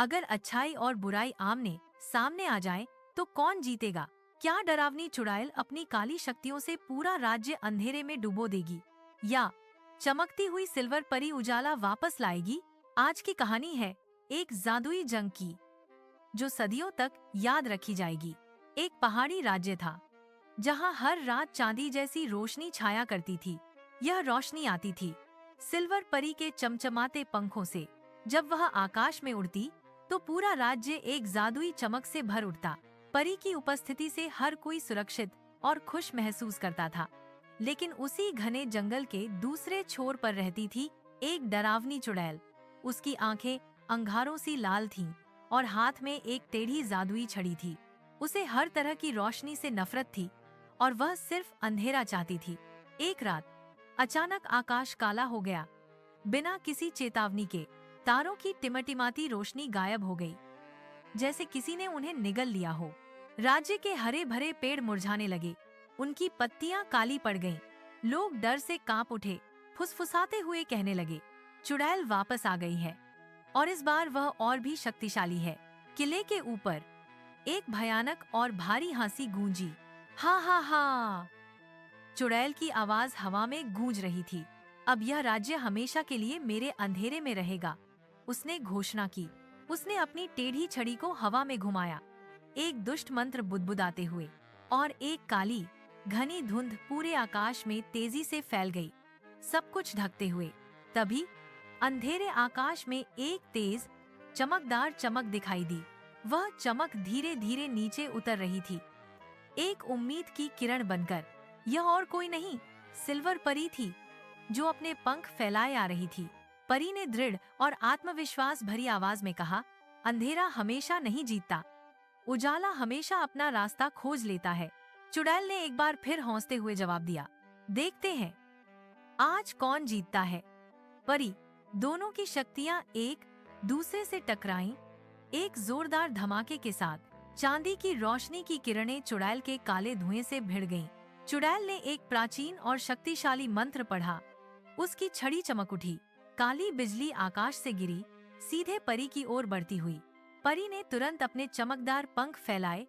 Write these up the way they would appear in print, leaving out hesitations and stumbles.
अगर अच्छाई और बुराई आमने सामने आ जाए तो कौन जीतेगा? क्या डरावनी चुड़ैल अपनी काली शक्तियों से पूरा राज्य अंधेरे में डुबो देगी या चमकती हुई सिल्वर परी उजाला वापस लाएगी? आज की कहानी है एक जादुई जंग की, जो सदियों तक याद रखी जाएगी। एक पहाड़ी राज्य था जहां हर रात चांदी जैसी रोशनी छाया करती थी। यह रोशनी आती थी सिल्वर परी के चमचमाते पंखों से। जब वह आकाश में उड़ती तो पूरा राज्य एक जादुई चमक से भर उठता। परी की उपस्थिति से हर कोई सुरक्षित और खुश महसूस करता था। लेकिन उसी घने जंगल के दूसरे छोर पर रहती थी एक डरावनी चुड़ैल। उसकी आंखें अंगारों सी लाल थीं और हाथ में एक टेढ़ी जादुई छड़ी थी। उसे हर तरह की रोशनी से नफरत थी और वह सिर्फ अंधेरा चाहती थी। एक रात अचानक आकाश काला हो गया। बिना किसी चेतावनी के तारों की टिमटिमाती रोशनी गायब हो गई, जैसे किसी ने उन्हें निगल लिया हो। राज्य के हरे भरे पेड़ मुरझाने लगे, उनकी पत्तियां काली पड़ गईं। लोग डर से कांप उठे, फुसफुसाते हुए कहने लगे, चुड़ैल वापस आ गई है और इस बार वह और भी शक्तिशाली है। किले के ऊपर एक भयानक और भारी हंसी गूंजी। हा हा हा! चुड़ैल की आवाज हवा में गूंज रही थी। अब यह राज्य हमेशा के लिए मेरे अंधेरे में रहेगा, उसने घोषणा की। उसने अपनी टेढ़ी छड़ी को हवा में घुमाया, एक दुष्ट मंत्र बुदबुदाते हुए, और एक काली घनी धुंध पूरे आकाश में तेजी से फैल गई, सब कुछ ढकते हुए। तभी अंधेरे आकाश में एक तेज चमकदार चमक दिखाई दी। वह चमक धीरे धीरे नीचे उतर रही थी, एक उम्मीद की किरण बनकर। यह और कोई नहीं, सिल्वर परी थी, जो अपने पंख फैलाए आ रही थी। परी ने दृढ़ और आत्मविश्वास भरी आवाज में कहा, अंधेरा हमेशा नहीं जीतता, उजाला हमेशा अपना रास्ता खोज लेता है। चुड़ैल ने एक बार फिर हौंसते हुए जवाब दिया, देखते हैं आज कौन जीतता है। परी दोनों की शक्तियां एक दूसरे से टकराईं। एक जोरदार धमाके के साथ चांदी की रोशनी की किरणें चुड़ैल के काले धुएं से भिड़ गईं। चुड़ैल ने एक प्राचीन और शक्तिशाली मंत्र पढ़ा। उसकी छड़ी चमक उठी, काली बिजली आकाश से गिरी, सीधे परी की ओर बढ़ती हुई। परी ने तुरंत अपने चमकदार पंख फैलाए,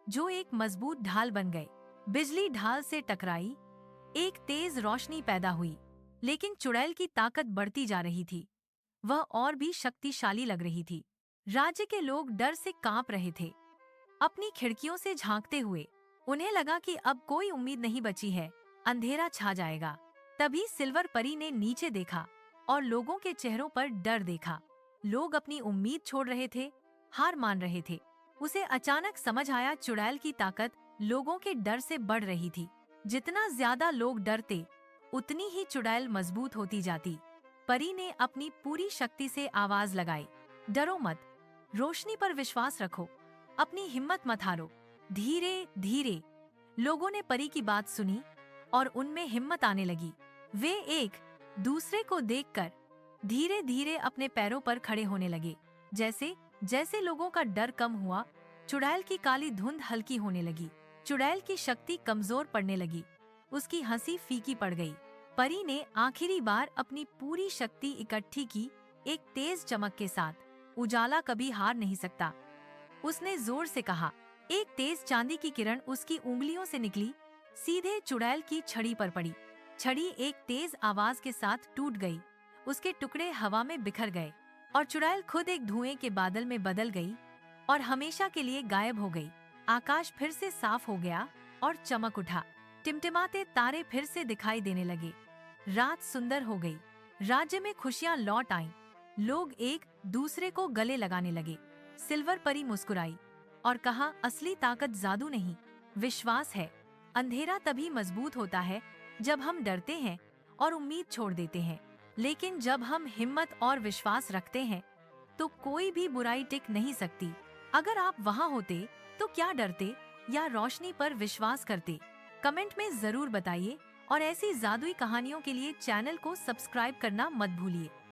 जो एक मजबूत ढाल बन गए। बिजली ढाल से टकराई, एक तेज रोशनी पैदा हुई। लेकिन चुड़ैल की ताकत बढ़ती जा रही थी, वह और भी शक्तिशाली लग रही थी। राज्य के लोग डर से कांप रहे थे, अपनी खिड़कियों से झांकते हुए। उन्हें लगा कि अब कोई उम्मीद नहीं बची है, अंधेरा छा जाएगा। तभी सिल्वर परी ने नीचे देखा और लोगों के चेहरों पर डर देखा। लोग अपनी उम्मीद छोड़ रहे थे, हार मान रहे थे। उसे अचानक समझ आया, चुड़ैल की ताकत लोगों के डर से बढ़ रही थी। जितना ज्यादा लोग डरते, उतनी ही चुड़ैल मजबूत होती जाती। परी ने अपनी पूरी शक्ति से आवाज लगाई, डरो मत, रोशनी पर विश्वास रखो, अपनी हिम्मत मत हारो। धीरे धीरे लोगों ने परी की बात सुनी और उनमें हिम्मत आने लगी। वे एक दूसरे को देखकर धीरे धीरे अपने पैरों पर खड़े होने लगे। जैसे जैसे लोगों का डर कम हुआ, चुड़ैल की काली धुंध हल्की होने लगी। चुड़ैल की शक्ति कमजोर पड़ने लगी, उसकी हंसी फीकी पड़ गई। परी ने आखिरी बार अपनी पूरी शक्ति इकट्ठी की, एक तेज चमक के साथ। उजाला कभी हार नहीं सकता, उसने जोर से कहा। एक तेज चांदी की किरण उसकी उंगलियों से निकली, सीधे चुड़ैल की छड़ी पर पड़ी। छड़ी एक तेज आवाज के साथ टूट गई, उसके टुकड़े हवा में बिखर गए और चुड़ैल खुद एक धुएं के बादल में बदल गई और हमेशा के लिए गायब हो गई। आकाश फिर से साफ हो गया और चमक उठा, टिमटिमाते तारे फिर से दिखाई देने लगे। रात सुंदर हो गई, राज्य में खुशियां लौट आईं। लोग एक दूसरे को गले लगाने लगे। सिल्वर परी मुस्कुराई और कहा, असली ताकत जादू नहीं, विश्वास है। अंधेरा तभी मजबूत होता है जब हम डरते हैं और उम्मीद छोड़ देते हैं, लेकिन जब हम हिम्मत और विश्वास रखते हैं तो कोई भी बुराई टिक नहीं सकती। अगर आप वहाँ होते तो क्या डरते या रोशनी पर विश्वास करते? कमेंट में जरूर बताइए और ऐसी जादुई कहानियों के लिए चैनल को सब्सक्राइब करना मत भूलिए।